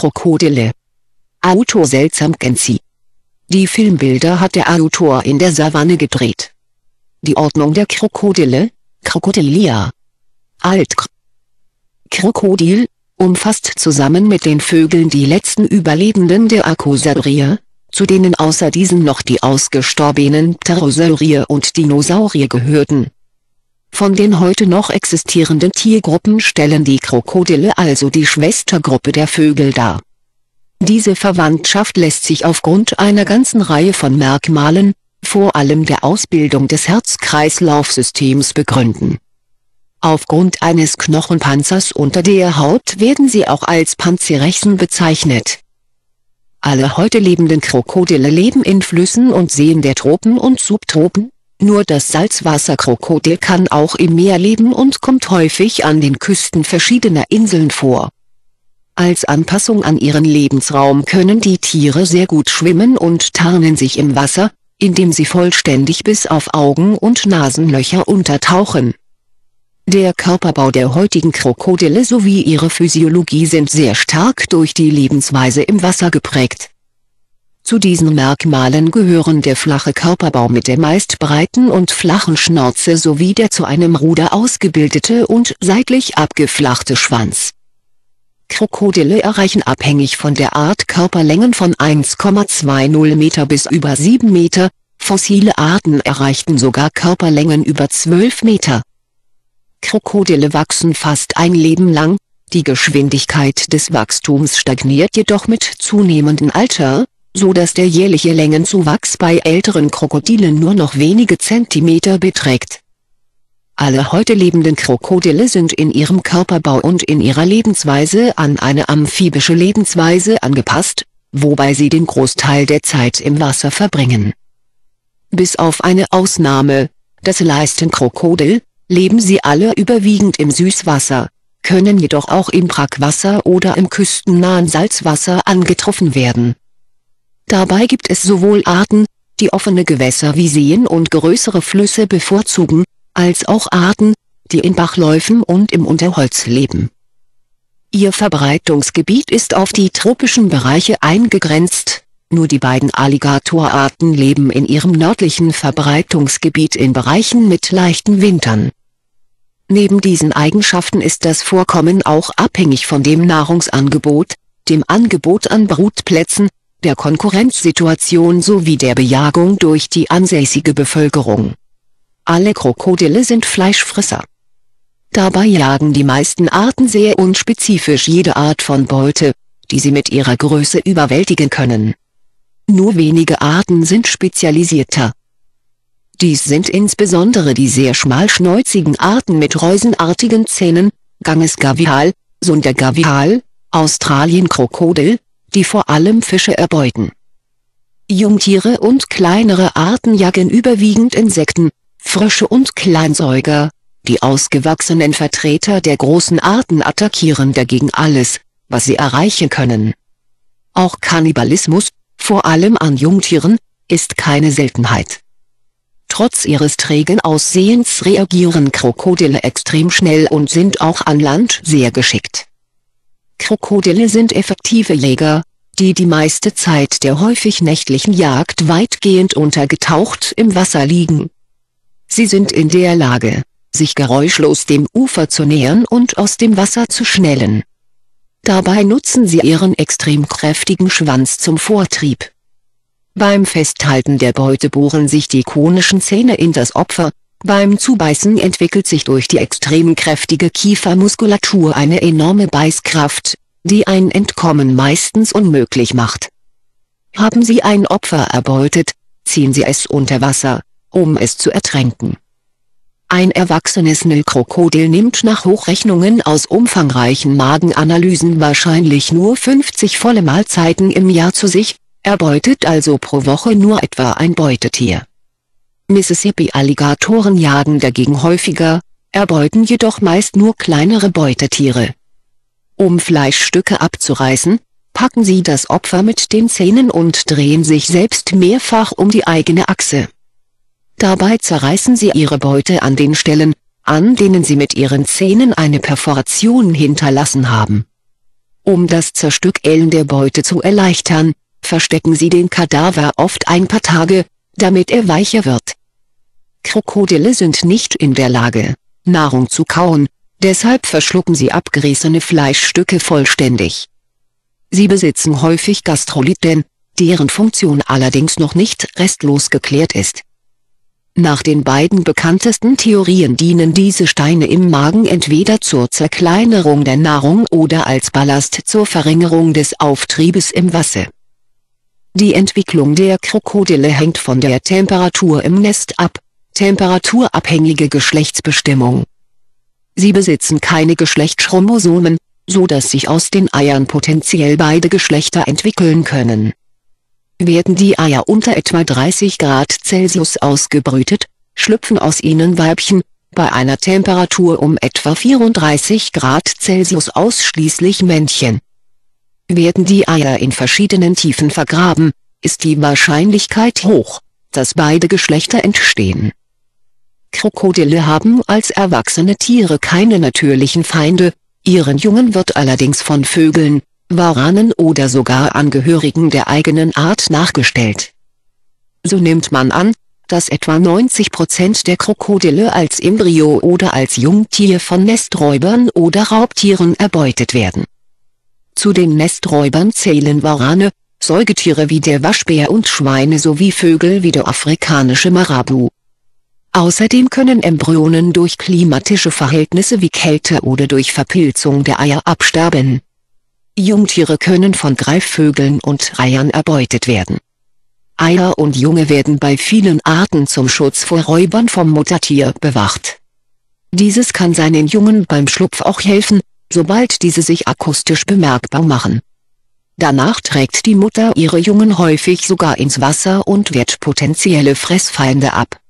Krokodile. Autor Seltsam Genzi. Die Filmbilder hat der Autor in der Savanne gedreht. Die Ordnung der Krokodile, Crocodilia. Alt. Krokodil, umfasst zusammen mit den Vögeln die letzten Überlebenden der Archosaurier, zu denen außer diesen noch die ausgestorbenen Pterosaurier und Dinosaurier gehörten. Von den heute noch existierenden Tiergruppen stellen die Krokodile also die Schwestergruppe der Vögel dar. Diese Verwandtschaft lässt sich aufgrund einer ganzen Reihe von Merkmalen, vor allem der Ausbildung des Herz-Kreislauf-Systems begründen. Aufgrund eines Knochenpanzers unter der Haut werden sie auch als Panzerechsen bezeichnet. Alle heute lebenden Krokodile leben in Flüssen und Seen der Tropen und Subtropen, nur das Salzwasserkrokodil kann auch im Meer leben und kommt häufig an den Küsten verschiedener Inseln vor. Als Anpassung an ihren Lebensraum können die Tiere sehr gut schwimmen und tarnen sich im Wasser, indem sie vollständig bis auf Augen- und Nasenlöcher untertauchen. Der Körperbau der heutigen Krokodile sowie ihre Physiologie sind sehr stark durch die Lebensweise im Wasser geprägt. Zu diesen Merkmalen gehören der flache Körperbau mit der meist breiten und flachen Schnauze sowie der zu einem Ruder ausgebildete und seitlich abgeflachte Schwanz. Krokodile erreichen abhängig von der Art Körperlängen von 1,20 Meter bis über 7 Meter, fossile Arten erreichten sogar Körperlängen über 12 Meter. Krokodile wachsen fast ein Leben lang, die Geschwindigkeit des Wachstums stagniert jedoch mit zunehmendem Alter, so dass der jährliche Längenzuwachs bei älteren Krokodilen nur noch wenige Zentimeter beträgt. Alle heute lebenden Krokodile sind in ihrem Körperbau und in ihrer Lebensweise an eine amphibische Lebensweise angepasst, wobei sie den Großteil der Zeit im Wasser verbringen. Bis auf eine Ausnahme, das Leistenkrokodil, leben sie alle überwiegend im Süßwasser, können jedoch auch im Brackwasser oder im küstennahen Salzwasser angetroffen werden. Dabei gibt es sowohl Arten, die offene Gewässer wie Seen und größere Flüsse bevorzugen, als auch Arten, die in Bachläufen und im Unterholz leben. Ihr Verbreitungsgebiet ist auf die tropischen Bereiche eingegrenzt, nur die beiden Alligatorarten leben in ihrem nördlichen Verbreitungsgebiet in Bereichen mit leichten Wintern. Neben diesen Eigenschaften ist das Vorkommen auch abhängig von dem Nahrungsangebot, dem Angebot an Brutplätzen, der Konkurrenzsituation sowie der Bejagung durch die ansässige Bevölkerung. Alle Krokodile sind Fleischfresser. Dabei jagen die meisten Arten sehr unspezifisch jede Art von Beute, die sie mit ihrer Größe überwältigen können. Nur wenige Arten sind spezialisierter. Dies sind insbesondere die sehr schmalschnäuzigen Arten mit reusenartigen Zähnen, Ganges gavial, Sunder gavial, Australienkrokodil, die vor allem Fische erbeuten. Jungtiere und kleinere Arten jagen überwiegend Insekten, Frösche und Kleinsäuger, die ausgewachsenen Vertreter der großen Arten attackieren dagegen alles, was sie erreichen können. Auch Kannibalismus, vor allem an Jungtieren, ist keine Seltenheit. Trotz ihres trägen Aussehens reagieren Krokodile extrem schnell und sind auch an Land sehr geschickt. Krokodile sind effektive Jäger, die die meiste Zeit der häufig nächtlichen Jagd weitgehend untergetaucht im Wasser liegen. Sie sind in der Lage, sich geräuschlos dem Ufer zu nähern und aus dem Wasser zu schnellen. Dabei nutzen sie ihren extrem kräftigen Schwanz zum Vortrieb. Beim Festhalten der Beute bohren sich die konischen Zähne in das Opfer, beim Zubeißen entwickelt sich durch die extrem kräftige Kiefermuskulatur eine enorme Beißkraft, die ein Entkommen meistens unmöglich macht. Haben sie ein Opfer erbeutet, ziehen sie es unter Wasser, um es zu ertränken. Ein erwachsenes Nilkrokodil nimmt nach Hochrechnungen aus umfangreichen Magenanalysen wahrscheinlich nur 50 volle Mahlzeiten im Jahr zu sich, erbeutet also pro Woche nur etwa ein Beutetier. Mississippi-Alligatoren jagen dagegen häufiger, erbeuten jedoch meist nur kleinere Beutetiere. Um Fleischstücke abzureißen, packen sie das Opfer mit den Zähnen und drehen sich selbst mehrfach um die eigene Achse. Dabei zerreißen sie ihre Beute an den Stellen, an denen sie mit ihren Zähnen eine Perforation hinterlassen haben. Um das Zerstückeln der Beute zu erleichtern, verstecken sie den Kadaver oft ein paar Tage, damit er weicher wird. Krokodile sind nicht in der Lage, Nahrung zu kauen, deshalb verschlucken sie abgerissene Fleischstücke vollständig. Sie besitzen häufig Gastrolyten, deren Funktion allerdings noch nicht restlos geklärt ist. Nach den beiden bekanntesten Theorien dienen diese Steine im Magen entweder zur Zerkleinerung der Nahrung oder als Ballast zur Verringerung des Auftriebes im Wasser. Die Entwicklung der Krokodile hängt von der Temperatur im Nest ab, temperaturabhängige Geschlechtsbestimmung. Sie besitzen keine Geschlechtschromosomen, so dass sich aus den Eiern potenziell beide Geschlechter entwickeln können. Werden die Eier unter etwa 30 Grad Celsius ausgebrütet, schlüpfen aus ihnen Weibchen, bei einer Temperatur um etwa 34 Grad Celsius ausschließlich Männchen. Werden die Eier in verschiedenen Tiefen vergraben, ist die Wahrscheinlichkeit hoch, dass beide Geschlechter entstehen. Krokodile haben als erwachsene Tiere keine natürlichen Feinde, ihren Jungen wird allerdings von Vögeln, Waranen oder sogar Angehörigen der eigenen Art nachgestellt. So nimmt man an, dass etwa 90% der Krokodile als Embryo oder als Jungtier von Nesträubern oder Raubtieren erbeutet werden. Zu den Nesträubern zählen Warane, Säugetiere wie der Waschbär und Schweine sowie Vögel wie der afrikanische Marabu. Außerdem können Embryonen durch klimatische Verhältnisse wie Kälte oder durch Verpilzung der Eier absterben. Jungtiere können von Greifvögeln und Reihern erbeutet werden. Eier und Junge werden bei vielen Arten zum Schutz vor Räubern vom Muttertier bewacht. Dieses kann seinen Jungen beim Schlupf auch helfen, sobald diese sich akustisch bemerkbar machen. Danach trägt die Mutter ihre Jungen häufig sogar ins Wasser und wehrt potenzielle Fressfeinde ab.